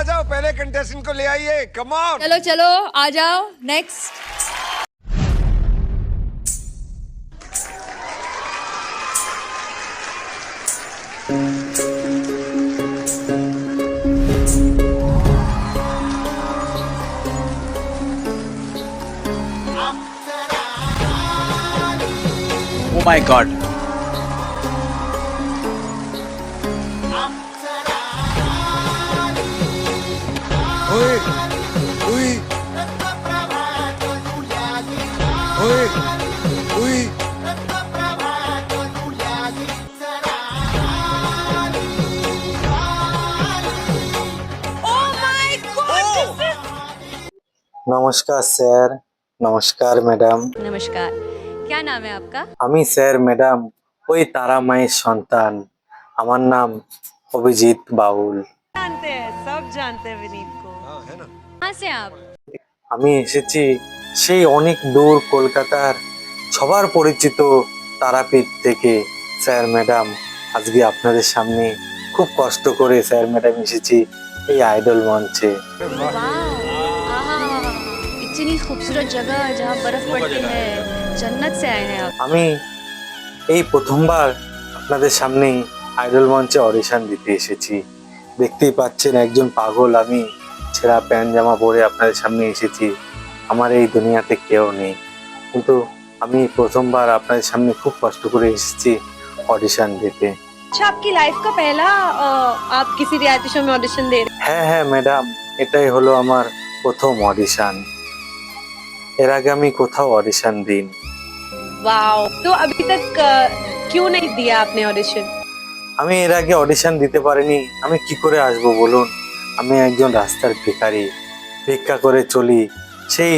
जाओ पहले कंटेस्टेंट को ले आइए कम ऑन। चलो चलो आ जाओ नेक्स्ट। Oh my God. ओए ओए ओए ओए নমস্কার স্যার, নমস্কার ম্যাডাম। नमस्कार, क्या नाम है आपका? আমি স্যার ম্যাডাম ওই তারা মায়ের সন্তান। আমার নাম অভিজিৎ বাউল। जानते हैं, सब जानते हैं विनीत को। हाँ है ना। कहाँ से आप? আমি এসেছি সেই অনেক দূর কলকাতার সবার পরিচিত তারাপীঠ থেকে। স্যার ম্যাডাম আজকে আপনাদের সামনে খুব কষ্ট করে স্যার ম্যাডাম এসেছি এই আইডল মঞ্চে। वाह, आहा, इतनी खूबसूरत जगह जहाँ बर्फ पड़ती है, जन्नत से आए हैं आप। আমি এই প্রথমবার আপনাদের সামনে আইডল মঞ্চে অডিশন দিতে এসেছি। দেখতেই পাচ্ছেন একজন পাগল আমি ছেঁড়া প্যান্ট জামা পরে আপনাদের সামনে এসেছি। আমার এই দুনিয়াতে কেউ নেই, কিন্তু আমি প্রথমবার আপনাদের সামনে খুব কষ্ট করে এসেছি অডিশন দিতে। अच्छा, आपकी लाइफ का पहला आप किसी रियलिटी शो में ऑडिशन दे रहे হ্যাঁ হ্যাঁ ম্যাডাম, এটাই হলো আমার প্রথম অডিশন। এর আগে আমি কোথাও অডিশন দিইনি। हैं? वाओ, तो अभी तक क्यों नहीं दिया आपने ऑडिशन? আমি এর আগে অডিশন দিতে পারিনি, আমি কি করে আসবো বলুন? আমি একজন রাস্তার ভিখারি, ভিক্ষা করে চলি। সেই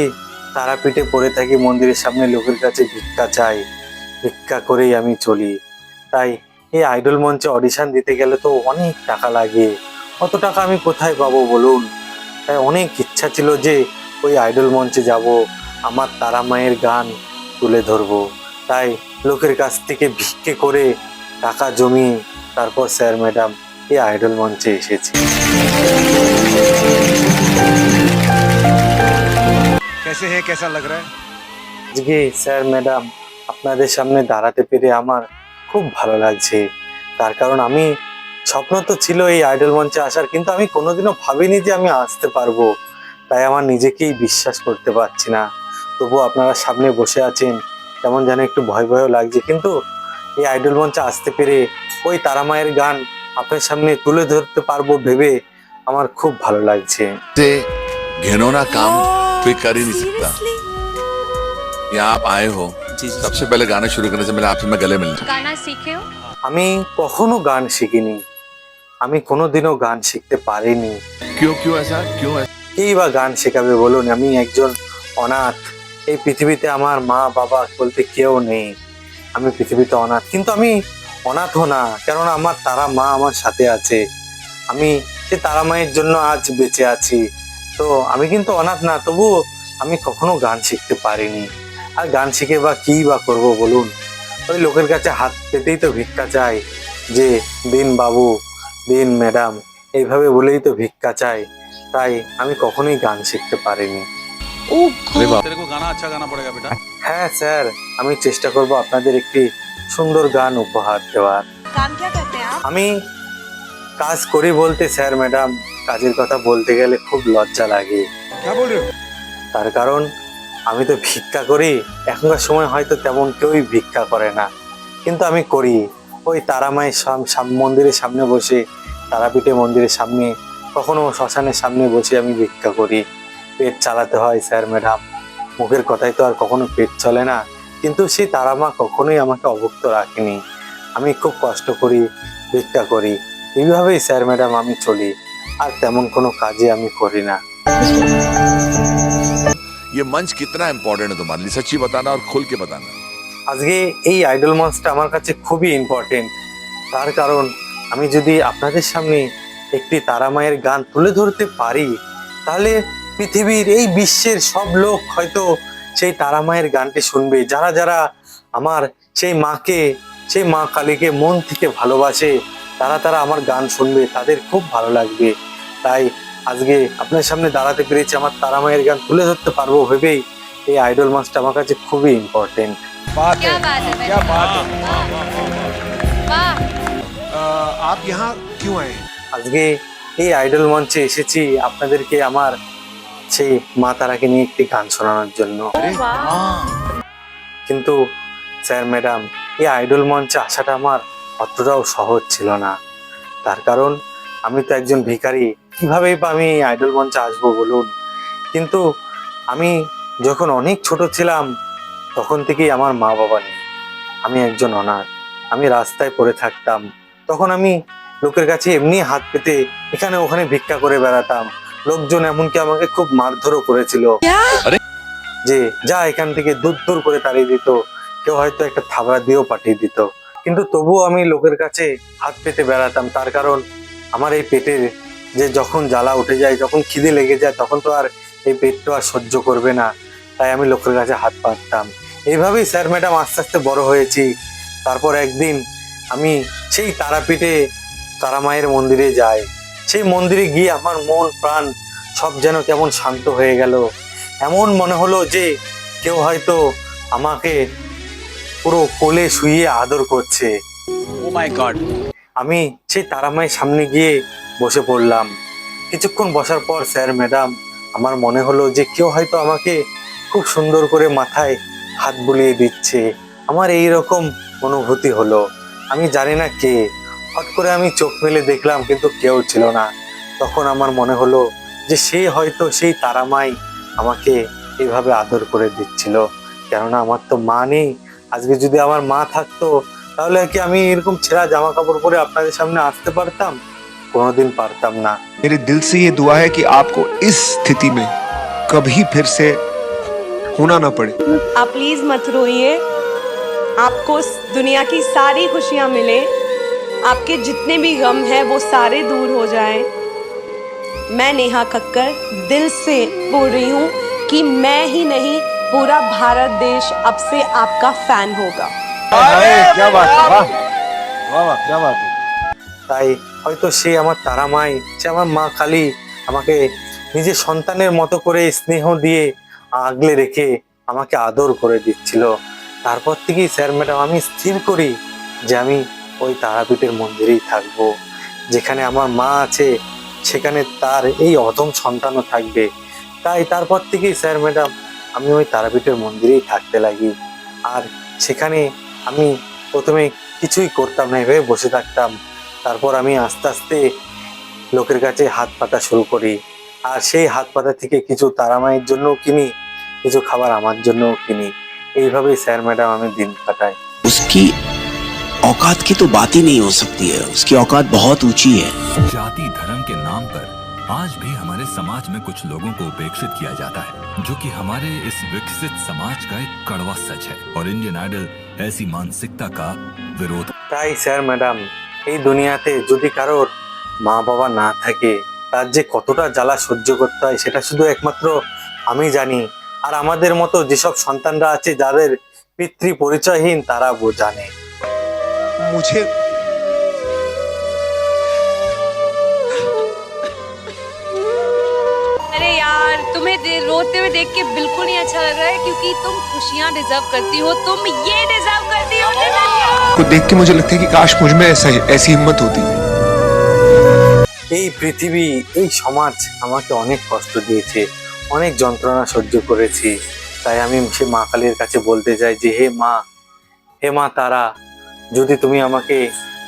তারাপীঠে পড়ে থাকি মন্দিরের সামনে, লোকের কাছে ভিক্ষা চাই, ভিক্ষা করেই আমি চলি। তাই এই আইডল মঞ্চে অডিশন দিতে গেলে তো অনেক টাকা লাগে, অত টাকা আমি কোথায় পাবো বলুন? তাই অনেক ইচ্ছা ছিল যে ওই আইডল মঞ্চে যাব, আমার তারা মায়ের গান তুলে ধরবো। তাই লোকের কাছ থেকে ভিক্ষে করে টাকা জমিয়ে তারপর স্যার ম্যাডাম এই আইডল মঞ্চে এসেছি। कैसे है कैसा लग रहा है? আজকে স্যার ম্যাডাম আপনাদের সামনে দাঁড়াতে পেরে আমার খুব ভালো লাগছে। তার কারণ আমি স্বপ্ন তো ছিল এই আইডল মঞ্চে আসার, কিন্তু আমি কোনোদিনও ভাবিনি যে আমি আসতে পারবো। তাই আমার নিজেকেই বিশ্বাস করতে পারছি না। তবু আপনারা সামনে বসে আছেন, কেমন যেন একটু ভয় ভয়ও লাগছে, কিন্তু এই আইডল মঞ্চে আসতে পেরে ওই তারা মায়ের গান আপনার সামনে তুলে ধরতে পারবো ভেবে আমার খুব ভালো লাগছে। से घिनौना काम कोई कर ही नहीं सकता। यहाँ आप आए हो, सबसे पहले गाना शुरू करने से पहले आपसे मैं गले मिलना। गाना सीखे हो? আমি কখনো গান শিখিনি, আমি কোনোদিনও গান শিখতে পারিনি। क्यों क्यों ऐसा क्यों ऐसा? কেই বা গান শেখাবে বলুন? আমি একজন অনাথ, এই পৃথিবীতে আমার মা বাবা বলতে কেউ নেই। আমি পৃথিবীতে অনাথ, কিন্তু আমি অনাথও না, কেননা আমার তারা মা আমার সাথে আছে। আমি সে তারা মায়ের জন্য আজ বেঁচে আছি। তো আমি কিন্তু অনাথ না, তবু আমি কখনো গান শিখতে পারিনি। আর গান শিখে বা কি বা করবো বলুন? ওই লোকের কাছে হাত পেতেই তো ভিক্ষা চাই, যে দিন বাবু, দিন ম্যাডাম, এইভাবে বলেই তো ভিক্ষা চাই। তাই আমি কখনোই গান শিখতে পারিনি। अरे बाप, तेरे को गाना अच्छा गाना पड़ेगा बेटा। হ্যাঁ স্যার, আমি চেষ্টা করব আপনাদের একটি সুন্দর গান উপহার দেওয়ার। काम क्या करते हैं आप? আমি কাজ করি বলতে স্যার ম্যাডাম, কাজের কথা বলতে গেলে খুব লজ্জা লাগে। क्या बोल रहे हो? তার কারণ আমি তো ভিক্ষা করি। এখনকার সময় হয়তো তেমন কেউই ভিক্ষা করে না, কিন্তু আমি করি। ওই তারা মায়ের মন্দিরের সামনে বসে, তারাপীঠে মন্দিরের সামনে, কখনো শ্মশানের সামনে বসে আমি ভিক্ষা করি। পেট চালাতে হয় স্যার ম্যাডাম, মুখের কথাই তো আর কখনো পেট চলে না। কিন্তু সেই তারা মা কখনোই আমাকে অভুক্ত রাখেনি। আমি খুব কষ্ট করি, ভিক্ষা করি, এইভাবেই স্যার ম্যাডাম আমি চলি। আর তেমন কোনো কাজে আমি করি না। ये मंच कितना इम्पोर्टेंट है तुम्हारे लिए, सच्ची बताना और खुल के बताना। আজকে এই আইডল মঞ্চটা আমার কাছে খুবই ইম্পর্টেন্ট। তার কারণ আমি যদি আপনাদের সামনে একটি তারা মায়ের গান তুলে ধরতে পারি, তাহলে পৃথিবীর এই বিশ্বের সব লোক হয়তো সেই তারা মায়ের গানটি শুনবে। যারা যারা আমার সেই মাকে, সেই মা কালীকে মন থেকে ভালোবাসে, তারা তারা আমার গান শুনবে, তাদের খুব ভালো লাগবে। তাই আজকে আপনার সামনে দাঁড়াতে পেরেছি, আমার তারা মায়ের গান তুলে ধরতে পারবো ভেবেই এই আইডল মঞ্চটা আমার কাছে খুবই ইম্পর্টেন্ট। बात क्या है बात है भाई, क्या बात है वाह। आप यहाँ क्यों आए हैं? আজকে এই আইডল মঞ্চে এসেছি আপনাদেরকে আমার সেই মা তারাকে নিয়ে একটি গান শোনানোর জন্য। কিন্তু স্যার ম্যাডাম, এই আইডল মঞ্চে আসাটা আমার অতটাও সহজ ছিল না। তার কারণ আমি তো একজন ভিখারি, কিভাবেই বা আমি এই আইডল মঞ্চে আসবো বলুন। কিন্তু আমি যখন অনেক ছোট ছিলাম তখন থেকেই আমার মা বাবা নেই, আমি একজন অনাথ, আমি রাস্তায় পড়ে থাকতাম। তখন আমি লোকের কাছে এমনি হাত পেতে এখানে ওখানে ভিক্ষা করে বেড়াতাম। লোকজন এমনকি আমাকে খুব মারধরও করেছিল, যে যা এখান থেকে দূর দূর করে তাড়িয়ে দিত, কেউ হয়তো একটা থাবড়া দিয়েও পাঠিয়ে দিত। কিন্তু তবুও আমি লোকের কাছে হাত পেতে বেড়াতাম। তার কারণ আমার এই পেটের যে যখন জ্বালা উঠে যায়, যখন খিদে লেগে যায়, তখন তো আর এই পেটটা আর সহ্য করবে না, তাই আমি লোকের কাছে হাত পাততাম। এইভাবেই স্যার ম্যাডাম আস্তে আস্তে বড় হয়েছি। তারপর একদিন আমি সেই তারাপীঠে তারা মায়ের মন্দিরে যাই। সেই মন্দিরে গিয়ে আমার মন প্রাণ সব যেন কেমন শান্ত হয়ে গেল। এমন মনে হলো যে কেউ হয়তো আমাকে পুরো কোলে শুইয়ে আদর করছে। Oh my God. আমি সেই তারা মায়ের সামনে গিয়ে বসে পড়লাম। কিছুক্ষণ বসার পর স্যার ম্যাডাম, আমার মনে হলো যে কেউ হয়তো আমাকে খুব সুন্দর করে মাথায় হাত বুলিয়ে দিচ্ছে। আমার এই রকম অনুভূতি হলো, আমি জানি না কে। হট করে আমি চোখ মেলে দেখলাম, কিন্তু কেউ ছিল না। তখন আমার মনে হলো যে সে হয়তো সেই তারামাই আমাকে এইভাবে আদর করে দিচ্ছিল। কেননা আমার তো মা নেই। আজকে যদি আমার মা থাকতো তাহলে কি আমি এরকম ছেঁড়া জামা কাপড় পরে আপনাদের সামনে আসতে পারতাম? কোনোদিন পারতাম না। मेरे दिल से ये दुआ है कि आपको इस स्थिति में कभी फिर से होना ना पड़े। आप प्लीज मत रोइए, आपको दुनिया की सारी खुशियां मिले, आपके जितने भी गम हैं वो सारे दूर हो जाएं। मैं नेहा कक्कर दिल से बोल रही हूँ कि मैं ही नहीं, पूरा भारत देश अब से आपका फैन होगा। क्या बात है, वाह वाह वाह, क्या बात है। তাই হয়তো সে আমার তারা মাই, সে আমার মা কালী আমাকে নিজের সন্তানের মতো করে স্নেহ দিয়ে আগলে রেখে আমাকে আদর করে দিচ্ছিল। তারপর থেকেই স্যার ম্যাডাম আমি স্থির করি যে আমি ওই তারাপীঠের মন্দিরেই থাকবো। যেখানে আমার মা আছে সেখানে তার এই অধম সন্তানও থাকবে। তাই তারপর থেকেই স্যার ম্যাডাম আমি ওই তারাপীঠের মন্দিরেই থাকতে লাগি। আর সেখানে আমি প্রথমে কিছুই করতাম না, এভাবে বসে থাকতাম। তারপর আমি আস্তে আস্তে লোকের কাছে হাত পাতা শুরু করি। আর সেই হাত পাতা থেকে কিছু তারা মায়ের জন্যও কিনি, কিছু খাবার আমার জন্যও কিনি। এইভাবেই স্যার ম্যাডাম আমি দিন কাটাই। उसकी औकात की तो बात ही नहीं हो सकती है, उसकी औकात बहुत ऊंची है। जाति धर्म के नाम पर आज भी हमारे समाज में कुछ लोगों को उपेक्षित किया जाता है, जो कि हमारे इस विकसित समाज का एक कड़वा सच है। और इंडियन आइडल ऐसी मानसिकता का विरोध। তাই স্যার ম্যাডাম, এই দুনিয়াতে যদি কারোর মা বাবা না থাকে তার যে কতটা জ্বালা সহ্য করতে হয় সেটা শুধু একমাত্র আমি জানি। আর আমাদের মতো যেসব সন্তানরা আছে যাদের পিতৃ পরিচয়হীন তারা জানে। मुझे अरे यार, तुम्हें रोते हुए देख के बिल्कुल नहीं अच्छा लग रहा है, क्योंकि तुम खुशियां डिजर्व करती हो, तुम ये डिजर्व करती हो। को देख के मुझे लगता है कि काश मुझ में ऐसी हिम्मत होती। এই পৃথিবী, এই সমাজ আমাকে অনেক কষ্ট দিয়েছে, অনেক যন্ত্রণা সহ্য করেছি। তাই আমি সে মা কালীর কাছে বলতে চাই যে হে মা তারা, যদি তুমি আমাকে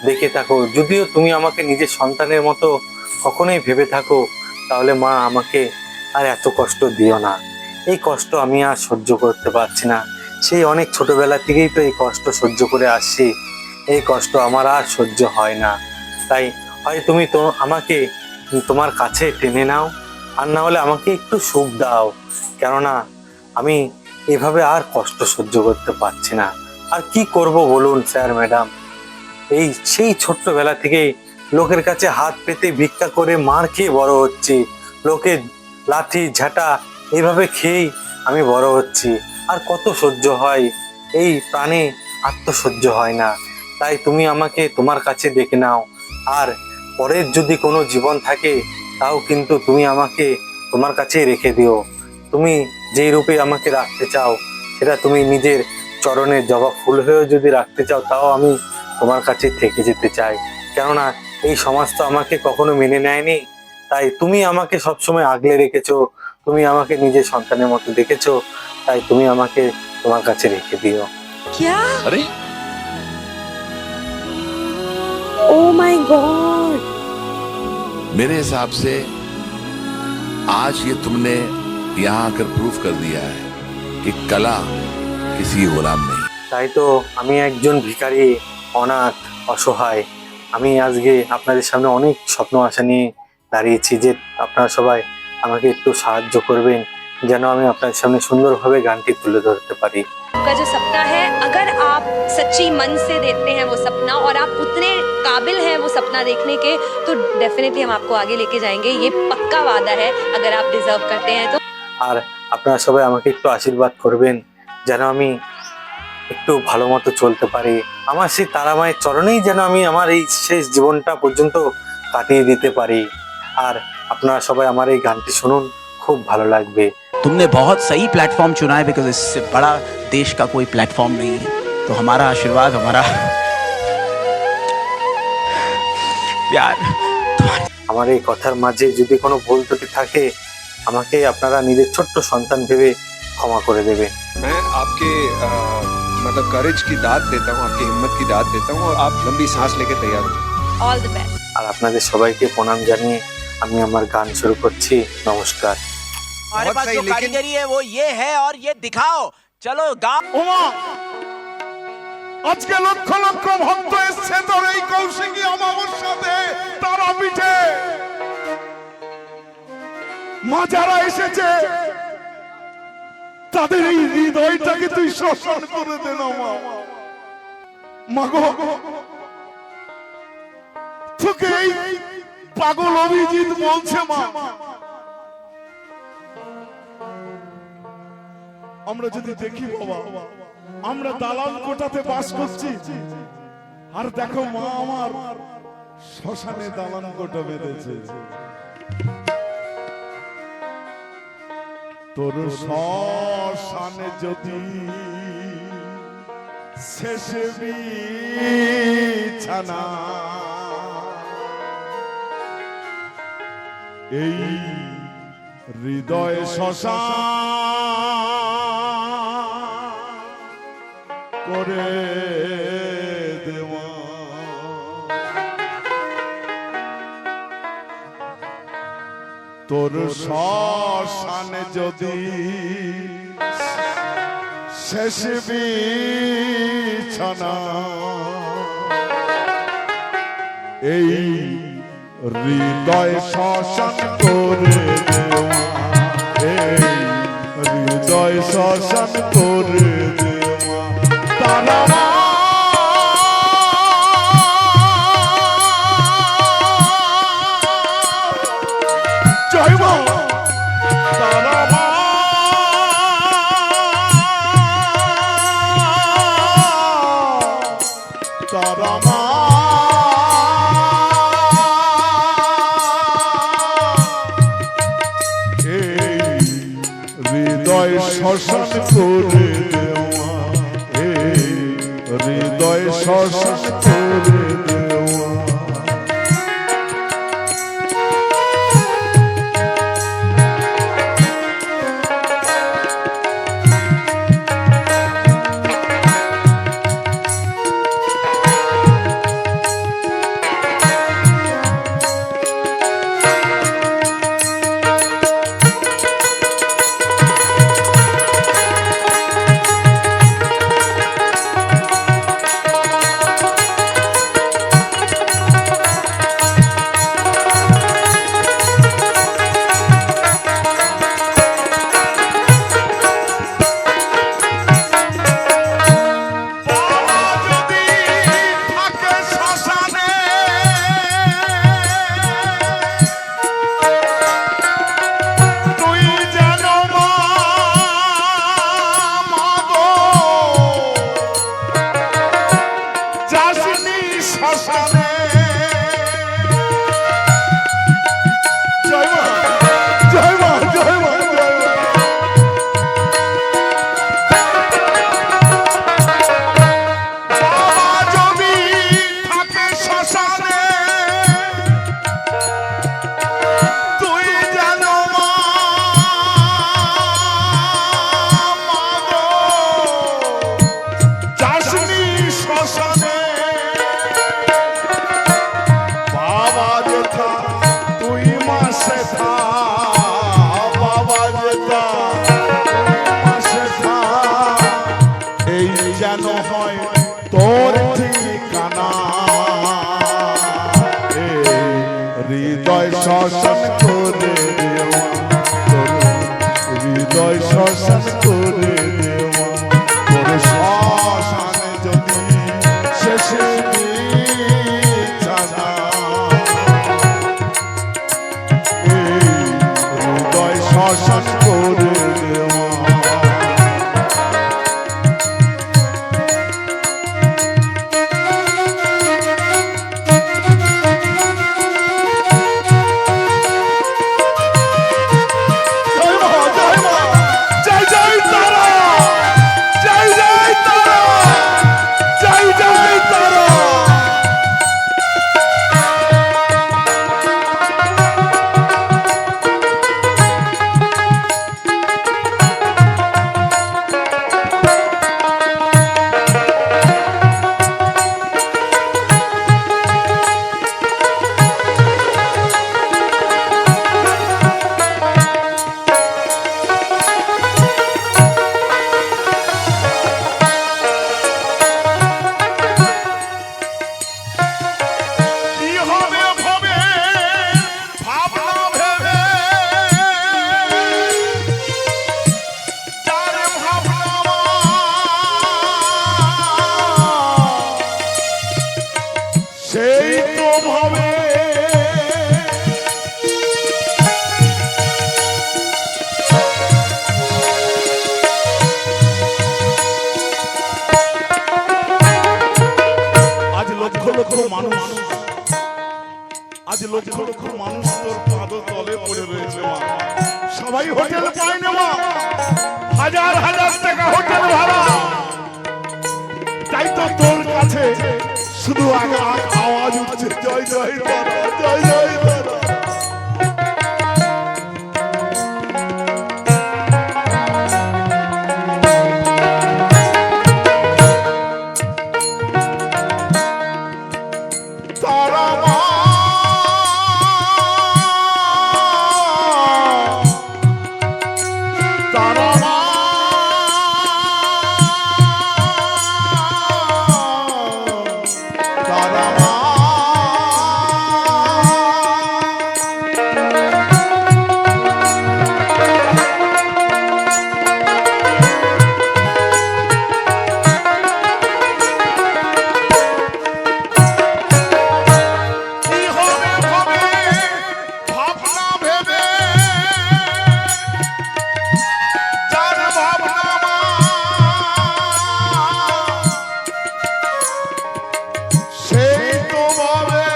দেখে থাকো, যদিও তুমি আমাকে নিজের সন্তানের মতো কখনোই ভেবে থাকো, তাহলে মা আমাকে আর এত কষ্ট দিও না। এই কষ্ট আমি আর সহ্য করতে পারছি না। সেই অনেক ছোটবেলা থেকেই তো এই কষ্ট সহ্য করে আসছি, এই কষ্ট আমার আর সহ্য হয় না। তাই হয় তুমি তো আমাকে তোমার কাছে টেনে নাও, আর না হলে আমাকে একটু সুখ দাও। কেননা আমি এভাবে আর কষ্ট সহ্য করতে পারছি না। আর কি করব বলুন স্যার ম্যাডাম, এই সেই ছোট্টবেলা থেকেই লোকের কাছে হাত পেতে ভিক্ষা করে মার খেয়ে বড় হচ্ছি, লোকের লাঠি ঝাঁটা এইভাবে খেয়েই আমি বড় হচ্ছি। আর কত সহ্য হয়, এই প্রাণে আত্মসহ্য হয় না। তাই তুমি আমাকে তোমার কাছে ডেকে নাও, আর পরের যদি কোনো জীবন থাকে তাও কিন্তু তুমি আমাকে তোমার কাছেই রেখে দিও। তুমি যেই রূপে আমাকে রাখতে চাও, সেটা তুমি নিজের চরণের জবা ফুল হয়েও যদি রাখতে চাও, তাও আমি তোমার কাছে থেকে যেতে চাই। কেননা এই সমাজ তো আমাকে কখনো মেনে নেয়নি, তাই তুমি আমাকে সবসময় আগলে রেখেছো, তুমি আমাকে নিজের সন্তানের মতো দেখেছো, তাই তুমি আমাকে তোমার কাছে রেখে দিও। क्या? अरे ओ माय गॉड! मेरे हिसाब से आज ये तुमने यहाँ आकर प्रूफ कर दिया है कि कला किसी की गुलाम नहीं। তাই তো আমি একজন ভিখারি, অনাথ, অসহায়। আমি আজকে আপনাদের সামনে অনেক স্বপ্ন আশা নিয়ে দাঁড়িয়েছি যে আপনারা সবাই আমাকে একটু সাহায্য করবেন, যেন আমি আপনাদের সামনে সুন্দরভাবে গানটি তুলে ধরতে পারি। आपका जो सपना है, अगर आप सच्ची मन से देखते हैं वो सपना और आप उतने काबिल हैं वो सपना देखने के, तो डेफिनेटली हम आपको आगे लेके जाएंगे। ये पक्का वादा है, अगर आप डिजर्व करते हैं तो। আর আপনারা সবাই আমাকে একটু আশীর্বাদ করবেন যেন আমি একটু ভালো মতো চলতে পারি। আমার সেই তারামায়ের চরণেই যেন আমি আমার এই শেষ জীবনটা পর্যন্ত কাটিয়ে দিতে পারি। আর আপনারা সবাই আমার এই গানটি শুনুন, খুব ভালো লাগবে। तुमने बहुत सही प्लेटफॉर्म चुना है, बिकॉज इससे बड़ा देश का कोई प्लेटफॉर्म नहीं है। तो हमारा आशीर्वाद, हमारा प्यार আমার এই কথার মাঝে যদি কোনো ভুল ত্রুটি থাকে, আমাকে আপনারা নিজের ছোট্ট সন্তান ভেবে ক্ষমা করে দেবেন। मैं आपके मतलब करेज की दाद देता हूँ, आपकी हिम्मत की दाद देता हूँ, और आप लंबी सांस लेके तैयार हो। All the best. আর আপনাদের সবাইকে প্রণাম জানিয়ে আমি আমার গান শুরু করছি। নমস্কার। हमारे पास जो कारीगरी है वो ये है, और ये दिखाओ। चलो गाओ। আজকে লক্ষ লক্ষ ভক্ত এসছে তোর এই কৌশিকী অমাবস্যাতে তারাপীঠে। মা যারা এসেছে তাদের এই হৃদয়টাকে তুই শোষণ করে দে না মা। মাগো, তোকে এই পাগল অভিজিৎ বলছে মা, আমরা যদি দেখি বাবা, আমরা দালান কোটাতে বাস করছি, আর দেখো মা আমার শ্মশানে দালান কোটা বেঁধেছে। তোর শ্মশানে যদি শেষে বিছানা, এই হৃদয় শ্মশান করে দেওয়া। তোর শ্মশানে যদি শেষ বিছানা, এই হৃদয় শ্মশান করে দেওয়া, এই হৃদয় শ্মশান করে দেওয়া। তারা জয় মা, তারা মা, তারা মা, হৃদয় শ্মশান করে দেওয়া, এই হৃদয় শ্মশান করে দেওয়া। হৃদয় শ্মশান করে দেওয়া, তোর হৃদয় শ্মশান করে দেওয়া, তোর শ্মশানে যদি শেষে বিছানা, এই হৃদয় শ্মশান করে দেওয়া। সেই তো ভাবে আজ লক্ষ লক্ষ মানুষ, আজ লক্ষ লক্ষ মানুষ তোর পাদ তলে পড়ে রয়েছে মা। সবাই হোটেল পায় না মা, হাজার হাজার টাকা হোটেল ভাড়া, তাই তো তোর কাছে শুধু আওয়াজ উঠছে জয় জয় তারা, জয় জয় তারা। তারা মা, তারা মা, তারা মা, কি হবে হবে ভাবনা ভেবে, যার ভাবনা মা, সেই তো ভাবে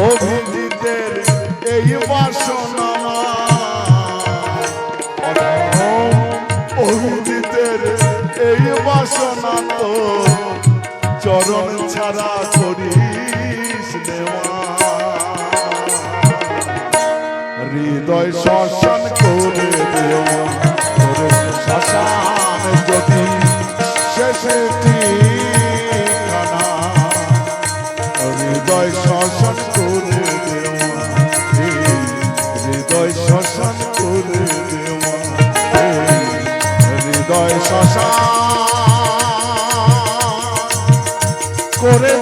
অভিজিতের এই বাসনা মা, অভিজিতের এই বাসনা তো চরণ ছাড়া করিস দেওয়া, হৃদয় শ্মশান করে দেওয়া, তোর শ্মশান যদি শেষে ঠিকানা, হৃদয় শ্মশান করে দেওয়া, হৃদয় শ্মশান করে দেওয়া, হৃদয় শ্মশান করে